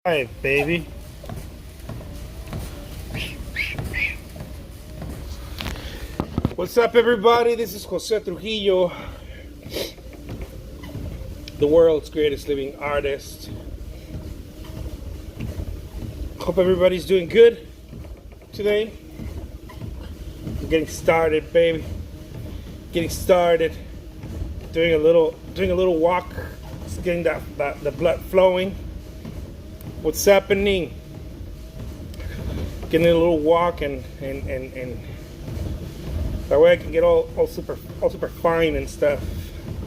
Hi, baby. What's up, everybody? This is Jose Trujillo, the world's greatest living artist. Hope everybody's doing good today. We're getting started, baby. Getting started. Doing a little walk. Just getting the blood flowing. What's happening? Getting a little walk and that way I can get all super fine and stuff.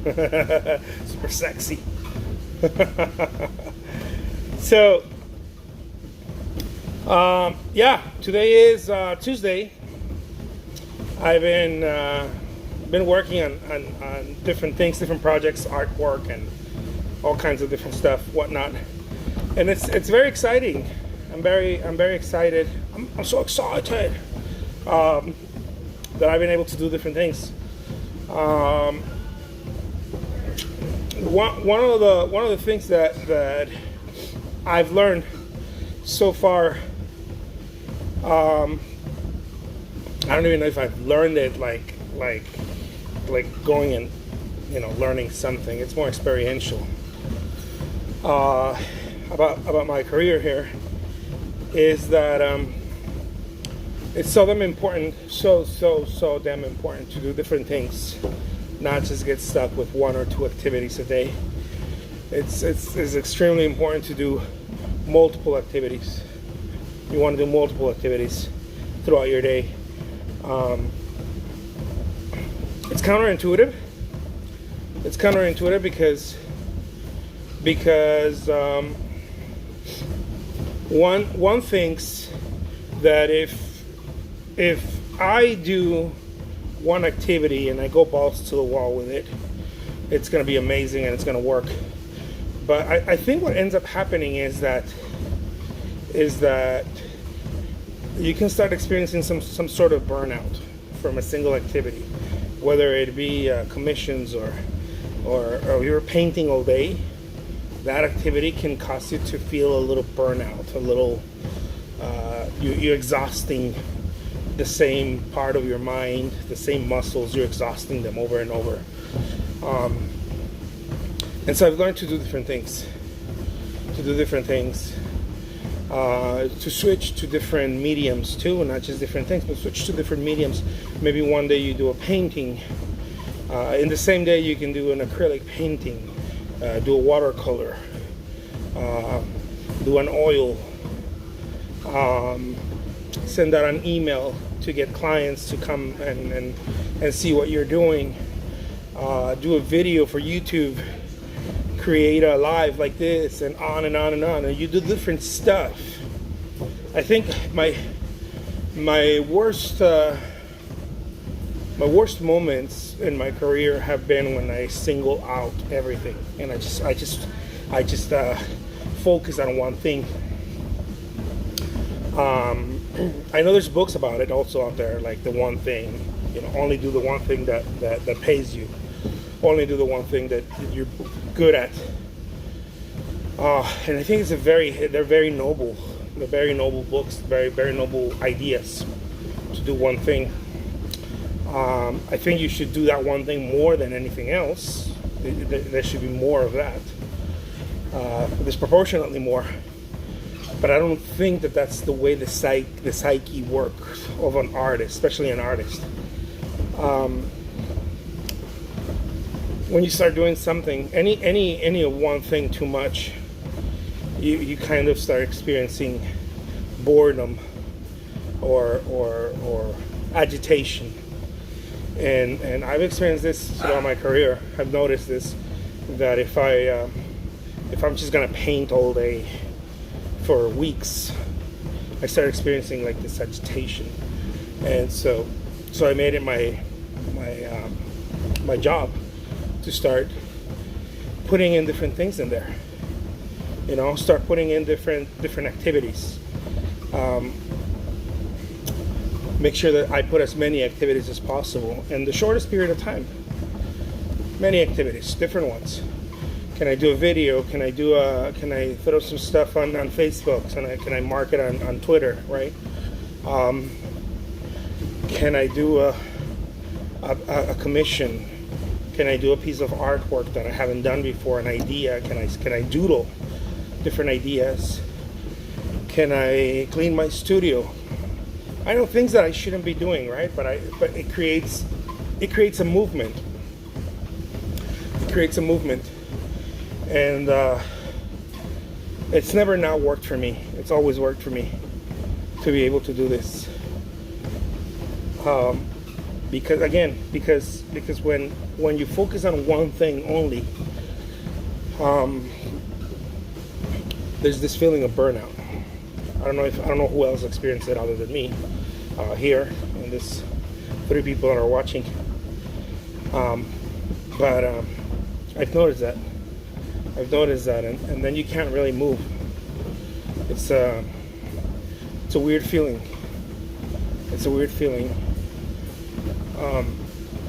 Super sexy. So yeah, today is Tuesday. I've been working on different things, different projects, artwork, and all kinds of different stuff, whatnot. And it's very exciting. I'm very excited. I'm so excited that I've been able to do different things. One of the things that I've learned so far, I don't even know if I've learned it like going and learning something. It's more experiential. About my career here is that it's so damn important, so damn important to do different things, not just get stuck with one or two activities a day. It's extremely important to do multiple activities. You want to do multiple activities throughout your day. It's counterintuitive. It's counterintuitive because one thinks that if I do one activity and I go balls to the wall with it, it's going to be amazing and it's going to work. But I think what ends up happening is that you can start experiencing some sort of burnout from a single activity, whether it be commissions or you're painting all day. That activity can cause you to feel a little burnout, a little you're exhausting the same part of your mind, the same muscles. You're exhausting them over and over. And so I've learned to do different things, to switch to different mediums too, not just different things, but switch to different mediums. Maybe one day you do a painting. In the same day you can do an acrylic painting, do a watercolor, do an oil, send out an email to get clients to come and see what you're doing, do a video for YouTube, create a live like this, and on and on and on, and you do different stuff. I think my worst moments in my career have been when I single out everything and I just focus on one thing. I know there's books about it also out there, like the one thing, only do the one thing that pays you, only do the one thing that you're good at. And I think they're very noble. They're very noble books, very noble ideas to do one thing. I think you should do that one thing more than anything else. There should be more of that, disproportionately more. But I don't think that that's the way the psyche works of an artist, especially an artist. When you start doing something, any one thing too much, you kind of start experiencing boredom or agitation. And I've experienced this throughout my career. I've noticed this, that if I'm just gonna paint all day for weeks, I start experiencing like this agitation. And so I made it my job to start putting in different things in there. Start putting in different activities. Make sure that I put as many activities as possible in the shortest period of time. Many activities, different ones. Can I do a video? Can I throw some stuff on Facebook? Can I mark it on Twitter, right? Can I do a commission? Can I do a piece of artwork that I haven't done before? An idea? Can I doodle different ideas? Can I clean my studio? I know things that I shouldn't be doing, right? But it creates a movement. It creates a movement, and it's never not worked for me. It's always worked for me to be able to do this. Because when you focus on one thing only, there's this feeling of burnout. I don't know who else experienced it other than me here, and this 3 people that are watching. But I've noticed that, and then you can't really move. It's a weird feeling. It's a weird feeling.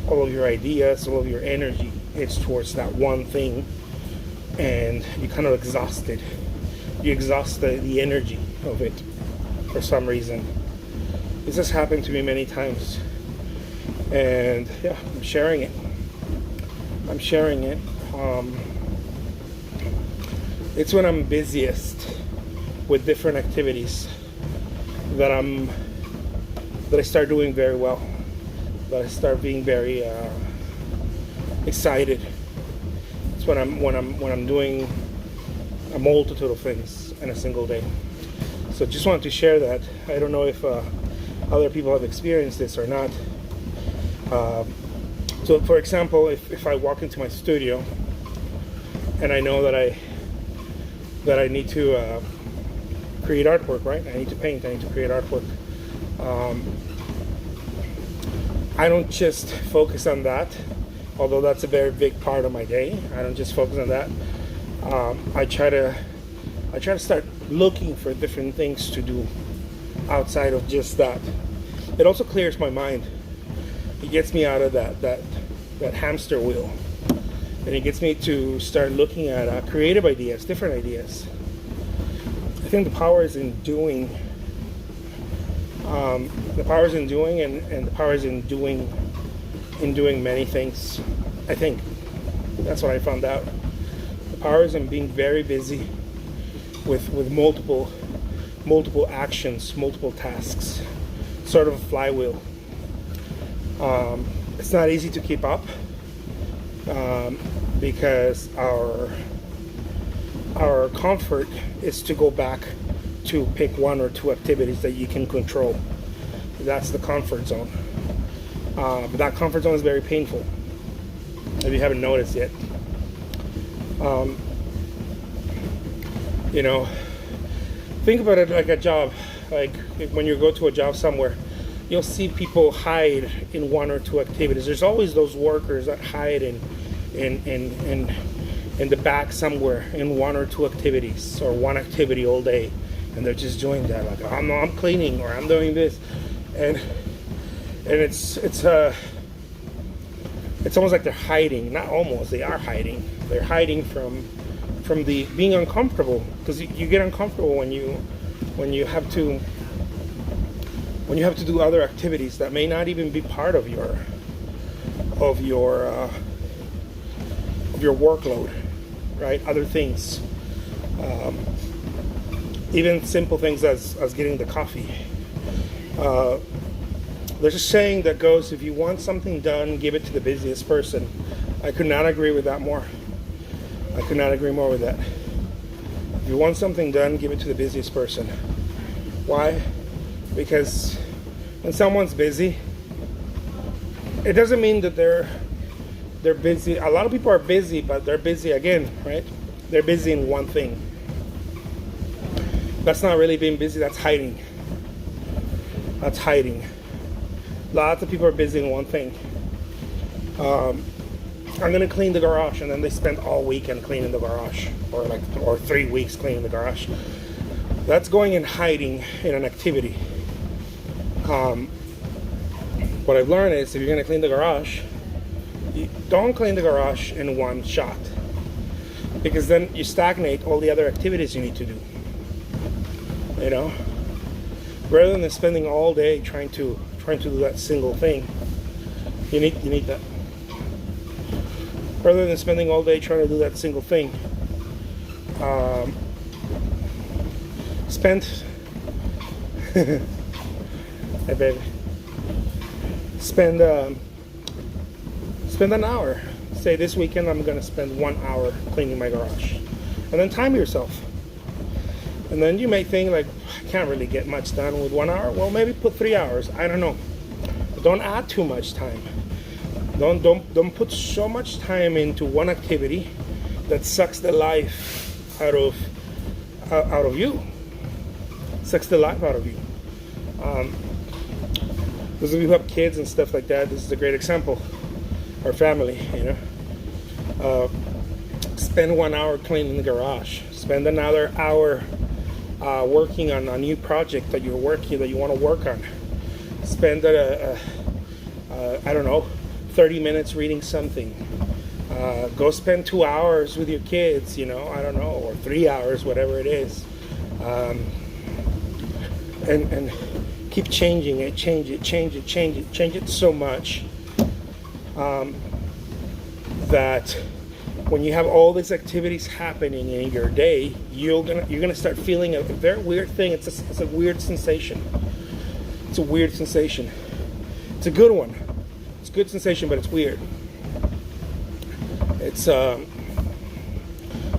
All of your ideas, all of your energy, it's towards that one thing, and you kind of exhausted. You exhaust the energy of it for some reason. This has happened to me many times, and yeah, I'm sharing it. It's when I'm busiest with different activities that I start doing very well, that I start being very excited. It's when I'm doing a multitude of things in a single day. So just wanted to share that. I don't know if other people have experienced this or not. So for example, if I walk into my studio and I know that I need to create artwork, right? I need to paint, I need to create artwork. I don't just focus on that, although that's a very big part of my day. I don't just focus on that. I try to start looking for different things to do outside of just that. It also clears my mind. It gets me out of that hamster wheel, and it gets me to start looking at creative ideas, different ideas. I think the power is in doing. The power is in doing, and the power is in doing many things. I think that's what I found out. The power is in being very busy with multiple actions, multiple tasks, sort of a flywheel. It's not easy to keep up because our comfort is to go back to pick 1 or 2 activities that you can control. That's the comfort zone. But that comfort zone is very painful, if you haven't noticed yet. Think about it like a job. Like when you go to a job somewhere, you'll see people hide in 1 or 2 activities. There's always those workers that hide in the back somewhere in 1 or 2 activities, or 1 activity all day, and they're just doing that. Like, I'm cleaning, or I'm doing this, and it's almost like they're hiding. Not almost, they are hiding. They're hiding from the being uncomfortable, because you get uncomfortable when you have to do other activities that may not even be part of your workload, right? Other things, even simple things as getting the coffee. There's a saying that goes, if you want something done, give it to the busiest person. I could not agree with that more. I could not agree more with that. If you want something done, give it to the busiest person. Why? Because when someone's busy, it doesn't mean that they're busy. A lot of people are busy, but they're busy again, right? They're busy in one thing. That's not really being busy, that's hiding. That's hiding. Lots of people are busy in one thing. I'm gonna clean the garage, and then they spend all weekend cleaning the garage, or 3 weeks cleaning the garage. That's going and hiding in an activity. What I've learned is, if you're gonna clean the garage, don't clean the garage in one shot. because then you stagnate all the other activities you need to do. You know, rather than spending all day trying to do that single thing, you need that. Rather than spending all day trying to do that single thing, spend hey baby, spend an hour. Say this weekend I'm gonna spend 1 hour cleaning my garage, and then time yourself. And then you may think like, I can't really get much done with 1 hour. Well, maybe put 3 hours. I don't know. But don't add too much time. Don't put so much time into one activity that sucks the life out of you. Sucks the life out of you. Those of you who have kids and stuff like that, this is a great example. Our family, you know. Spend 1 hour cleaning the garage. Spend another hour working on a new project that you want to work on. Spend I don't know, 30 minutes reading something. Go spend 2 hours with your kids, you know, I don't know, or 3 hours, whatever it is. And keep changing it, change it so much that when you have all these activities happening in your day, you're gonna start feeling a very weird thing. It's a weird sensation. It's a weird sensation. It's a good one. It's a good sensation, but it's weird. It's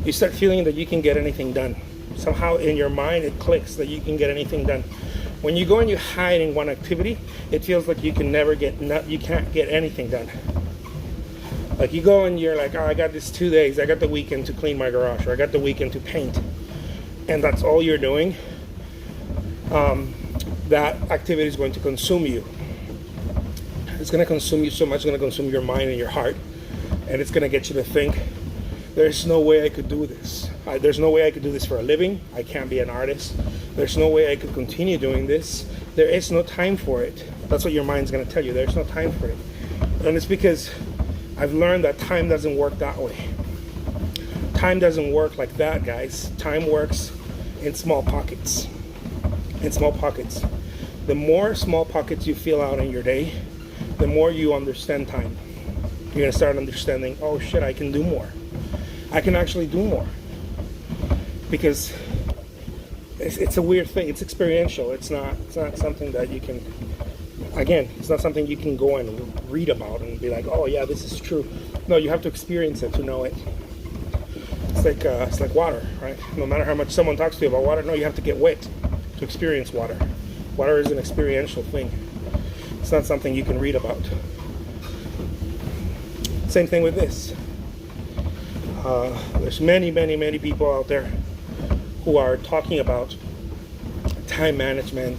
you start feeling that you can get anything done. Somehow in your mind it clicks that you can get anything done. When you go and you hide in one activity, it feels like you can't get anything done. Like you go and you're like, oh, I got this 2 days. I got the weekend to clean my garage, or I got the weekend to paint, and that's all you're doing. That activity is going to consume you. It's going to consume you so much. It's going to consume your mind and your heart, and it's going to get you to think, there's no way I could do this. There's no way I could do this for a living. I can't be an artist. There's no way I could continue doing this. There is no time for it. That's what your mind's going to tell you. There's no time for it. And it's because I've learned that time doesn't work that way. Time doesn't work like that, guys. Time works in small pockets. In small pockets. The more small pockets you fill out in your day, the more you understand time. You're going to start understanding, oh shit, I can do more. I can actually do more. Because it's a weird thing. It's experiential. It's not something that you can, again, it's not something you can go and read about and be like, oh yeah, this is true. No, you have to experience it to know it. It's like water, right? No matter how much someone talks to you about water, no, you have to get wet to experience water. Water is an experiential thing. It's not something you can read about. Same thing with this. There's many people out there who are talking about time management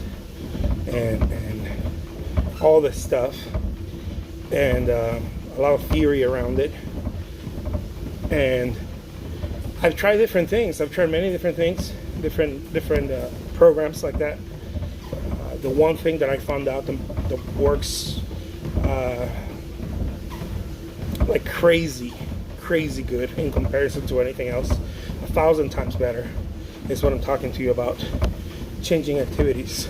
and all this stuff, and a lot of theory around it. And I've tried different things. I've tried many different things, different programs like that. The one thing that I found out that works like crazy good in comparison to anything else, 1,000 times better, is what I'm talking to you about. Changing activities.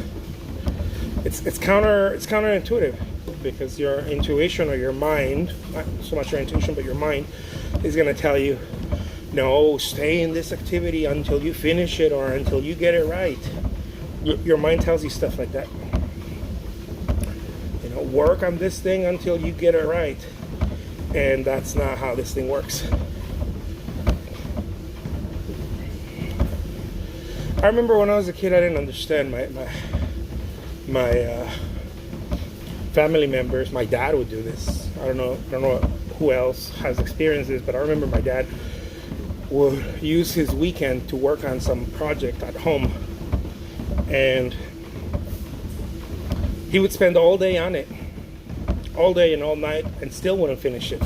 It's counterintuitive, because your intuition, or your mind, not so much your intuition but your mind, is going to tell you, no, stay in this activity until you finish it, or until you get it right. Your mind tells you stuff like that. You know, work on this thing until you get it right. And that's not how this thing works. I remember when I was a kid, I didn't understand my family members. My dad would do this. I don't know who else has experienced this, but I remember my dad would use his weekend to work on some project at home, and he would spend all day on it, all day and all night, and still wouldn't finish it.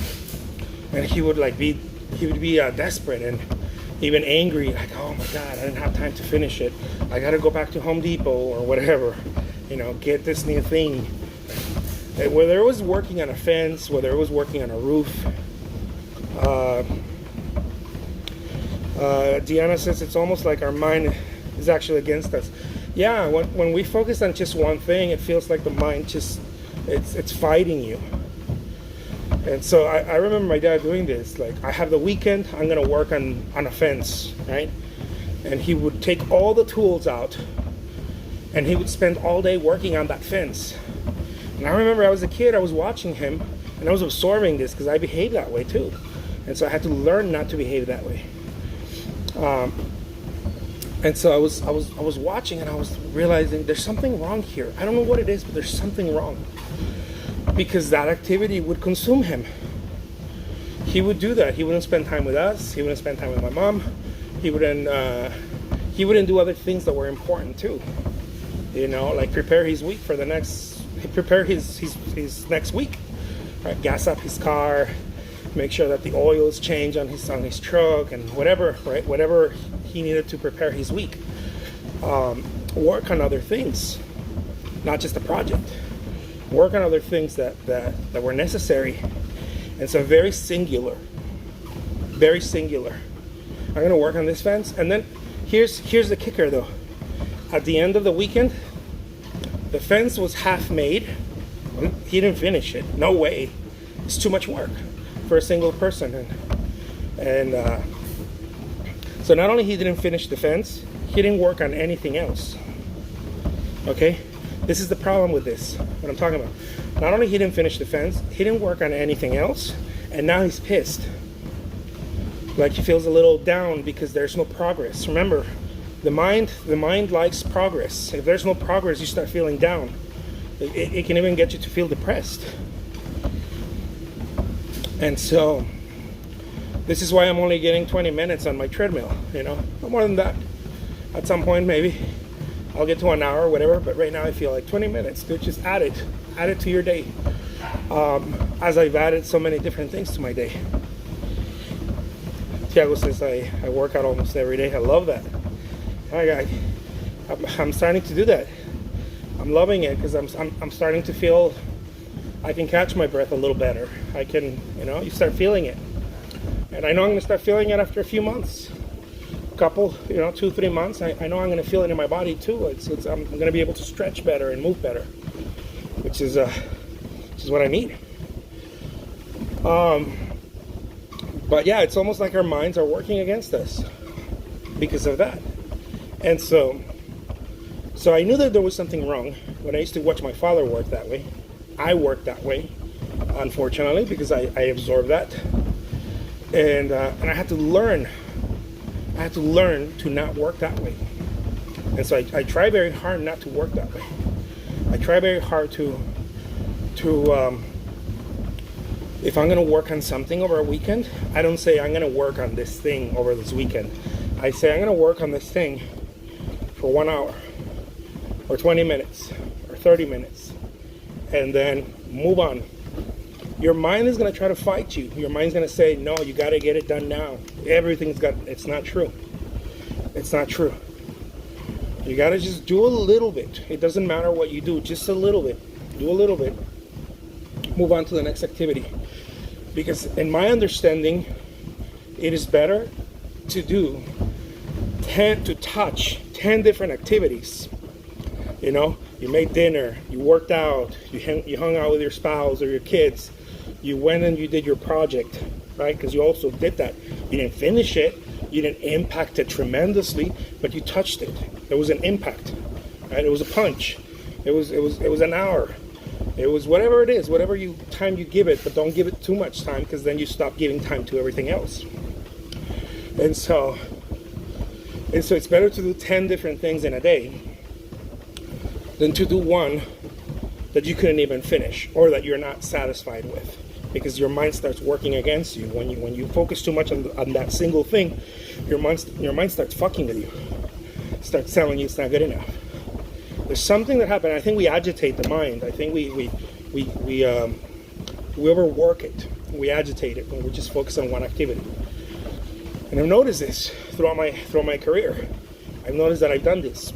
And he would be desperate and even angry, like, oh my God, I didn't have time to finish it. I got to go back to Home Depot or whatever, get this new thing. And whether it was working on a fence, whether it was working on a roof, Deanna says it's almost like our mind is actually against us. Yeah, when we focus on just one thing, it feels like the mind just, it's fighting you. And so I remember my dad doing this. Like, I have the weekend, I'm going to work on a fence, right? And he would take all the tools out, and he would spend all day working on that fence. And I remember I was a kid, I was watching him, and I was absorbing this because I behaved that way too. And so I had to learn not to behave that way. And so I was watching, and I was realizing there's something wrong here. I don't know what it is, but there's something wrong. Because that activity would consume him. He would do that. He wouldn't spend time with us. He wouldn't spend time with my mom. He wouldn't do other things that were important too. You know, like prepare his week for the next. Prepare his next week. Right? Gas up his car. Make sure that the oil is changed on his truck and whatever. Right? Whatever he needed to prepare his week. Work on other things, not just a project. Work on other things that were necessary. And so very singular. Very singular. I'm going to work on this fence. And then here's the kicker though. At the end of the weekend, the fence was half made. He didn't finish it. No way. It's too much work for a single person. And so not only he didn't finish the fence, he didn't work on anything else. Okay? This is the problem with this, what I'm talking about. Not only he didn't finish the fence, he didn't work on anything else, and now he's pissed. Like he feels a little down because there's no progress. Remember, the mind likes progress. If there's no progress, you start feeling down. It can even get you to feel depressed. And so, this is why I'm only getting 20 minutes on my treadmill, you know? No more than that. At some point, maybe I'll get to an hour or whatever, but right now I feel like 20 minutes. Dude, just add it to your day. As I've added so many different things to my day. Tiago says I work out almost every day. I love that. I'm starting to do that. I'm loving it because I'm starting to feel I can catch my breath a little better. I can, you start feeling it. And I know I'm going to start feeling it after a few months. Couple, 2-3 months, I know I'm going to feel it in my body too. I'm going to be able to stretch better and move better, which is what I need. But yeah, it's almost like our minds are working against us because of that. And so I knew that there was something wrong when I used to watch my father work that way. I worked that way, unfortunately, because I absorbed that, and I had to learn. I had to learn to not work that way. And so I try very hard not to work that way. I try very hard to if I'm going to work on something over a weekend, I don't say I'm going to work on this thing over this weekend. I say I'm going to work on this thing for 1 hour or 20 minutes or 30 minutes and then move on. Your mind is going to try to fight you. Your mind's going to say, no, you got to get it done now. It's not true. It's not true. You got to just do a little bit. It doesn't matter what you do, just a little bit. Do a little bit. Move on to the next activity. Because in my understanding, it is better to touch 10 different activities. You made dinner, you worked out, you hung out with your spouse or your kids, you went and you did your project, right? Because you also did that. You didn't finish it, you didn't impact it tremendously, but you touched it. There was an impact, right? It was a punch. It was an hour. It was whatever it is, whatever time you give it, but don't give it too much time because then you stop giving time to everything else. And so it's better to do 10 different things in a day than to do one that you couldn't even finish or that you're not satisfied with, because your mind starts working against you. When you focus too much on that single thing, your mind starts fucking with you. Starts telling you it's not good enough. There's something that happened. I think we agitate the mind. I think we overwork it. We agitate it when we just focus on one activity. And I've noticed this throughout my career. I've noticed that I've done this.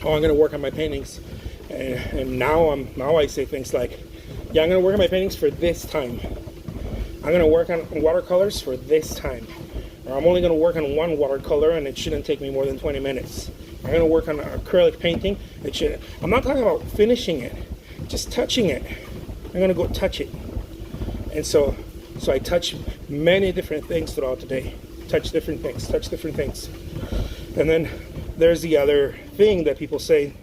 Oh, I'm going to work on my paintings, and now I say things like, yeah, I'm going to work on my paintings for this time. I'm going to work on watercolors for this time. Or I'm only going to work on one watercolor, and it shouldn't take me more than 20 minutes. I'm going to work on acrylic painting. I'm not talking about finishing it, just touching it. I'm going to go touch it. And so I touch many different things throughout the day. Touch different things. And then there's the other thing that people say,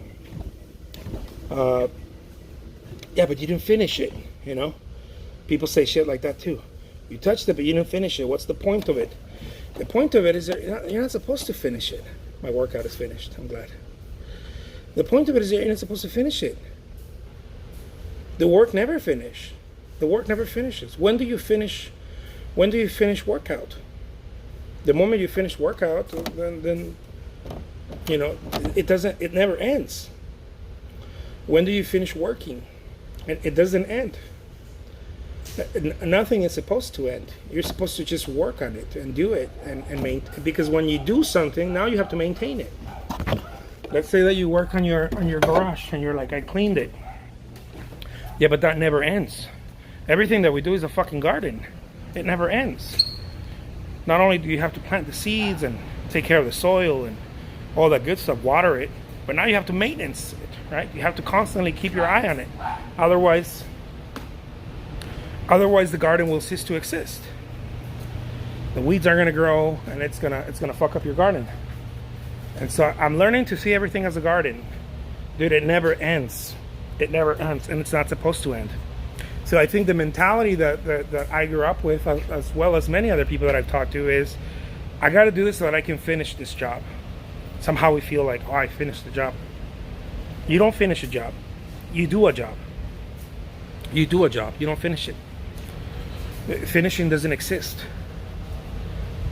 yeah, but you didn't finish it, you know? People say shit like that too. You touched it, but you didn't finish it. What's the point of it? The point of it is that you're not supposed to finish it. My workout is finished. I'm glad. The point of it is that you're not supposed to finish it. The work never finishes. The work never finishes. When do you finish workout? The moment you finish workout, then you know, it never ends. When do you finish working? It doesn't end. Nothing is supposed to end. You're supposed to just work on it and do it and maintain. Because when you do something, now you have to maintain it. Let's say that you work on your garage and you're like, I cleaned it. Yeah, but that never ends. Everything that we do is a fucking garden. It never ends. Not only do you have to plant the seeds and take care of the soil and all that good stuff, water it, but now you have to maintenance it, right? You have to constantly keep your eye on it. Otherwise the garden will cease to exist. The weeds are gonna grow, and it's gonna fuck up your garden. And so I'm learning to see everything as a garden. Dude, it never ends. It never ends, and it's not supposed to end. So I think the mentality that I grew up with, as well as many other people that I've talked to, is I got to do this so that I can finish this job. Somehow we feel like, oh, I finished the job. You don't finish a job. You do a job. You do a job. You don't finish it. Finishing doesn't exist.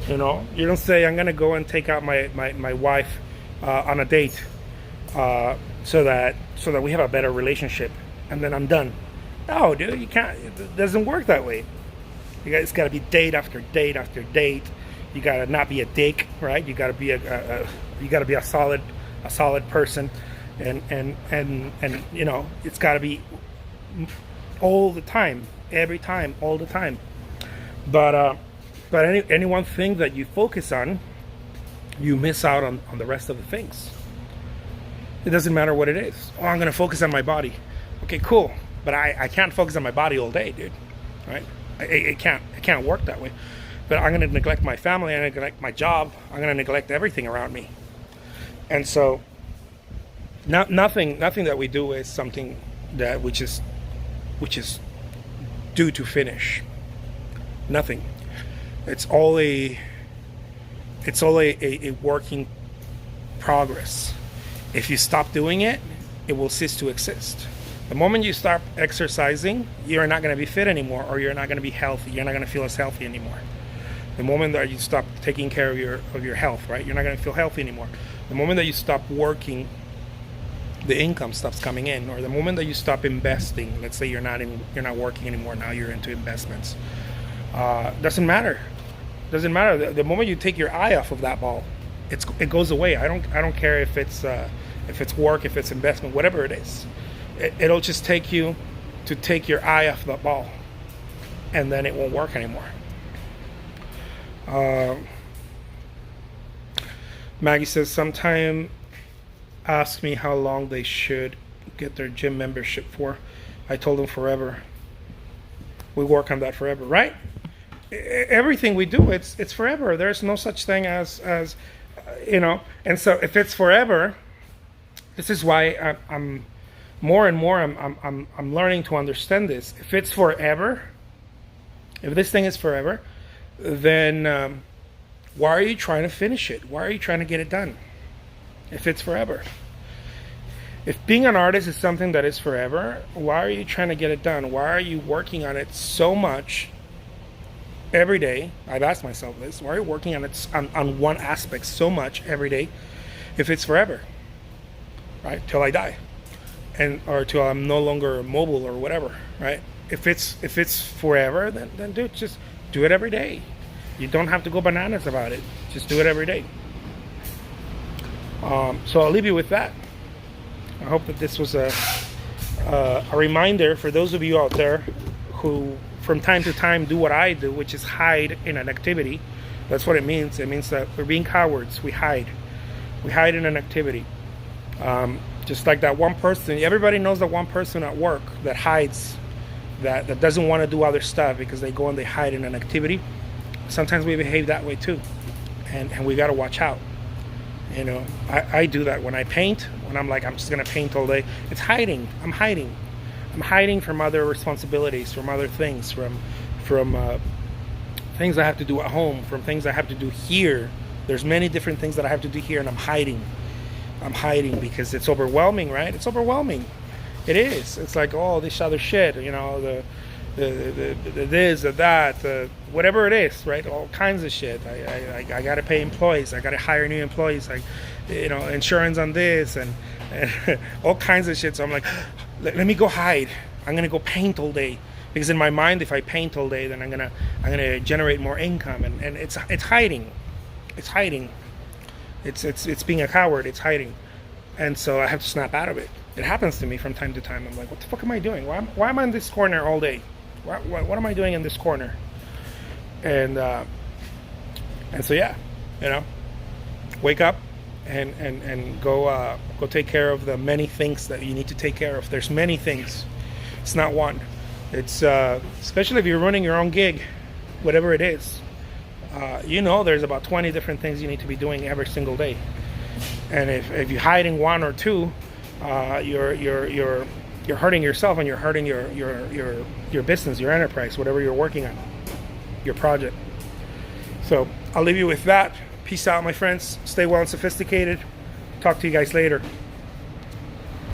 You know, you don't say, I'm going to go and take out my wife on a date so that we have a better relationship, and then I'm done. No, dude, you can't. It doesn't work that way. It's got to be date after date after date. You got to not be a dick, right? You got to be a solid person, and you know, it's got to be all the time, every time, all the time. But any one thing that you focus on, you miss out on the rest of the things. It doesn't matter what it is. Oh, I'm going to focus on my body. Okay, cool. But I can't focus on my body all day, dude. Right? It can't work that way. But I'm going to neglect my family. I'm going to neglect my job. I'm going to neglect everything around me. And so, nothing that we do is something that which is due to finish. Nothing. It's all a working progress. If you stop doing it, it will cease to exist. The moment you stop exercising, you're not going to be fit anymore, or you're not going to be healthy. You're not going to feel as healthy anymore. The moment that you stop taking care of your health, right? You're not going to feel healthy anymore. The moment that you stop working, the income stops coming in. Or the moment that you stop investing, let's say you're not working anymore, now you're into investments. Doesn't matter. Doesn't matter. The moment you take your eye off of that ball, it goes away. I don't care if it's work, if it's investment, whatever it is. It'll just take you to take your eye off the ball, and then it won't work anymore. Maggie says, sometime ask me how long they should get their gym membership for. I told them forever. We work on that forever, right? Everything we do, it's forever. There's no such thing as you know. And so if it's forever, this is why I'm more and more I'm learning to understand this. If it's forever, if this thing is forever, then why are you trying to finish it? Why are you trying to get it done? If it's forever. If being an artist is something that is forever, why are you trying to get it done? Why are you working on it so much every day? I've asked myself this. Why are you working on it on one aspect so much every day if it's forever? Right? Till I die. Or till I'm no longer mobile or whatever, right? If it's forever, then dude, just do it every day. You don't have to go bananas about it. Just do it every day. So I'll leave you with that. I hope that this was a reminder for those of you out there who from time to time do what I do, which is hide in an activity That's what it means. It means that we're being cowards. We hide. We hide in an activity. Just like that one person. Everybody knows that one person at work that hides, that doesn't want to do other stuff because they go and they hide in an activity. Sometimes we behave that way too. And we got to watch out. You know, I do that when I paint. When I'm like, I'm just going to paint all day. It's hiding. I'm hiding. I'm hiding from other responsibilities, from other things, from things I have to do at home, from things I have to do here. There's many different things that I have to do here, and I'm hiding. I'm hiding because it's overwhelming, right? It's overwhelming. It is. It's like, oh, this other shit, you know, the this, the that, whatever it is, right? All kinds of shit. I got to pay employees. I got to hire new employees. Like, you know, insurance on this and all kinds of shit. So I'm like, let me go hide. I'm gonna go paint all day because in my mind, if I paint all day, then I'm gonna generate more income. And it's hiding. It's hiding. It's being a coward. It's hiding. And so I have to snap out of it. It happens to me from time to time. I'm like, what the fuck am I doing? Why am I in this corner all day? What am I doing in this corner? And so yeah, you know, wake up and go take care of the many things that you need to take care of. There's many things. It's not one. It's especially if you're running your own gig, whatever it is. You know, there's about 20 different things you need to be doing every single day. And if you're hiding one or two, you're hurting yourself and you're hurting your business, your enterprise, whatever you're working on, your project. So I'll leave you with that. Peace out, my friends. Stay well and sophisticated. Talk to you guys later.